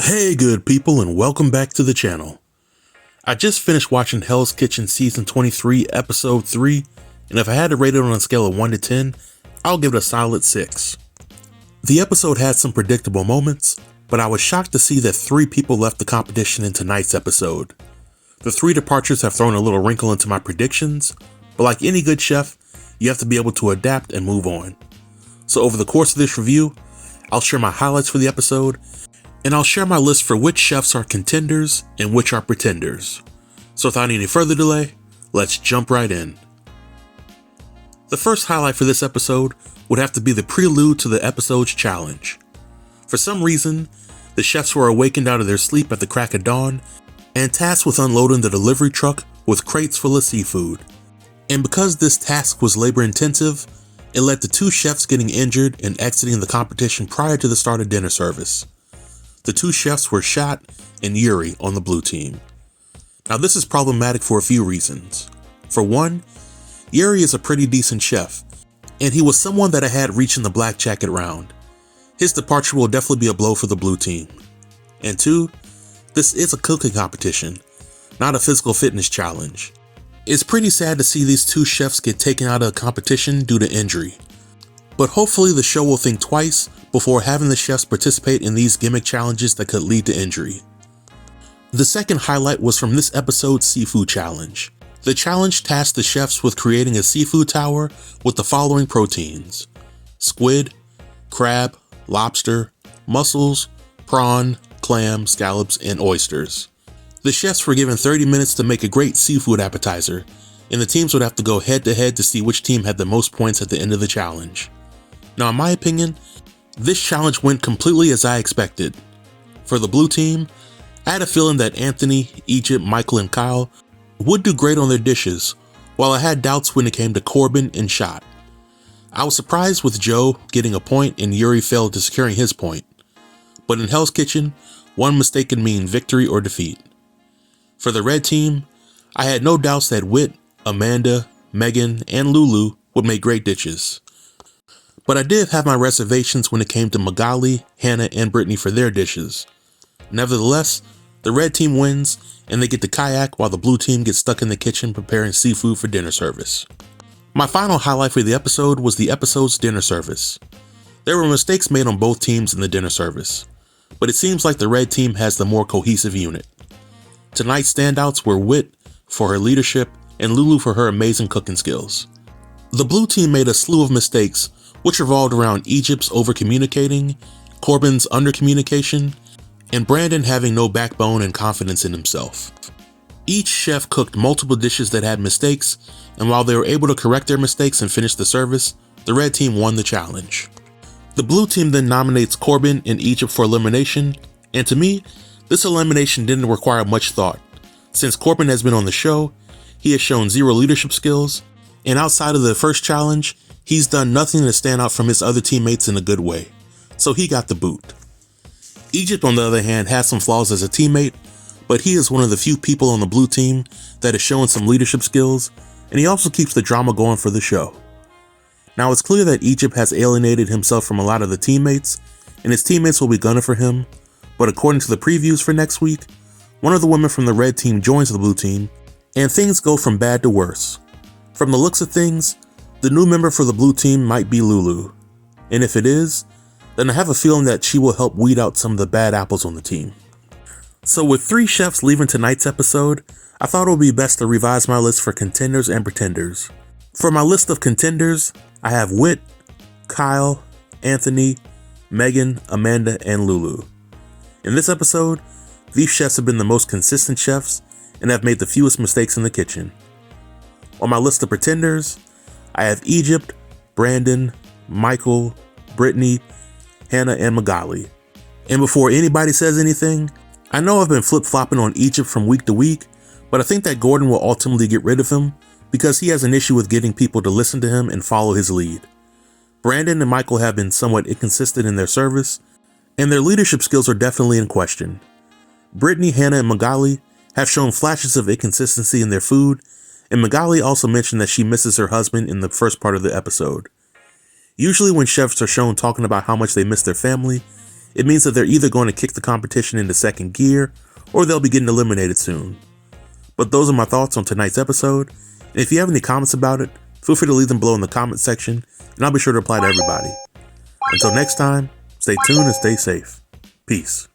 Hey good people, and welcome back to the channel. I just finished watching Hell's Kitchen Season 23 Episode 3, and if I had to rate it on a scale of 1 to 10, I'll give it a solid 6. The episode had some predictable moments, but I was shocked to see that 3 people left the competition in tonight's episode. The 3 departures have thrown a little wrinkle into my predictions, but like any good chef, you have to be able to adapt and move on. So over the course of this review, I'll share my highlights for the episode, and I'll share my list for which chefs are contenders and which are pretenders. So without any further delay, let's jump right in. The first highlight for this episode would have to be the prelude to the episode's challenge. For some reason, the chefs were awakened out of their sleep at the crack of dawn and tasked with unloading the delivery truck with crates full of seafood. And because this task was labor intensive, it led to 2 chefs getting injured and exiting the competition prior to the start of dinner service. The 2 chefs were Shot and Yuri on the blue team. Now this is problematic for a few reasons. For one, Yuri is a pretty decent chef, and he was someone that I had reaching the black jacket round. His departure will definitely be a blow for the blue team. And 2, this is a cooking competition, not a physical fitness challenge. It's pretty sad to see these 2 chefs get taken out of the competition due to injury. But hopefully the show will think twice before having the chefs participate in these gimmick challenges that could lead to injury. The second highlight was from this episode's seafood challenge. The challenge tasked the chefs with creating a seafood tower with the following proteins: squid, crab, lobster, mussels, prawn, clam, scallops, and oysters. The chefs were given 30 minutes to make a great seafood appetizer, and the teams would have to go head to head to see which team had the most points at the end of the challenge. Now in my opinion, this challenge went completely as I expected. For the blue team, I had a feeling that Anthony, Egypt, Michael, and Kyle would do great on their dishes, while I had doubts when it came to Corbin and Shot. I was surprised with Joe getting a point and Yuri failed to securing his point. But in Hell's Kitchen, one mistake can mean victory or defeat. For the red team, I had no doubts that Whit, Amanda, Megan, and Lulu would make great dishes. But I did have my reservations when it came to Magali, Hannah, and Brittany for their dishes. Nevertheless, the red team wins, and they get to kayak while the blue team gets stuck in the kitchen preparing seafood for dinner service. My final highlight for the episode was the episode's dinner service. There were mistakes made on both teams in the dinner service, but it seems like the red team has the more cohesive unit. Tonight's standouts were Whit for her leadership and Lulu for her amazing cooking skills. The blue team made a slew of mistakes, which revolved around Egypt's over-communicating, Corbin's under-communication, and Brandon having no backbone and confidence in himself. Each chef cooked multiple dishes that had mistakes, and while they were able to correct their mistakes and finish the service, the red team won the challenge. The blue team then nominates Corbin and Egypt for elimination, and to me, this elimination didn't require much thought. Since Corbin has been on the show, he has shown 0 leadership skills, and outside of the first challenge, he's done nothing to stand out from his other teammates in a good way, so he got the boot. Egypt, on the other hand, has some flaws as a teammate, but he is one of the few people on the blue team that is showing some leadership skills, and he also keeps the drama going for the show. Now it's clear that Egypt has alienated himself from a lot of the teammates, and his teammates will be gunning for him, but according to the previews for next week, one of the women from the red team joins the blue team, and things go from bad to worse. From the looks of things, the new member for the blue team might be Lulu, and if it is, then I have a feeling that she will help weed out some of the bad apples on the team. So with 3 chefs leaving tonight's episode, I thought it would be best to revise my list for contenders and pretenders. For my list of contenders, I have Whit, Kyle, Anthony, Megan, Amanda, and Lulu. In this episode, these chefs have been the most consistent chefs and have made the fewest mistakes in the kitchen. On my list of pretenders, I have Egypt, Brandon, Michael, Brittany, Hannah, and Magali. And before anybody says anything, I know I've been flip-flopping on Egypt from week to week, but I think that Gordon will ultimately get rid of him because he has an issue with getting people to listen to him and follow his lead. Brandon and Michael have been somewhat inconsistent in their service, and their leadership skills are definitely in question. Brittany, Hannah, and Magali have shown flashes of inconsistency in their food, and Magali also mentioned that she misses her husband in the first part of the episode. Usually when chefs are shown talking about how much they miss their family, it means that they're either going to kick the competition into second gear or they'll be getting eliminated soon. But those are my thoughts on tonight's episode, and if you have any comments about it, feel free to leave them below in the comment section, and I'll be sure to reply to everybody. Until next time, stay tuned and stay safe. Peace.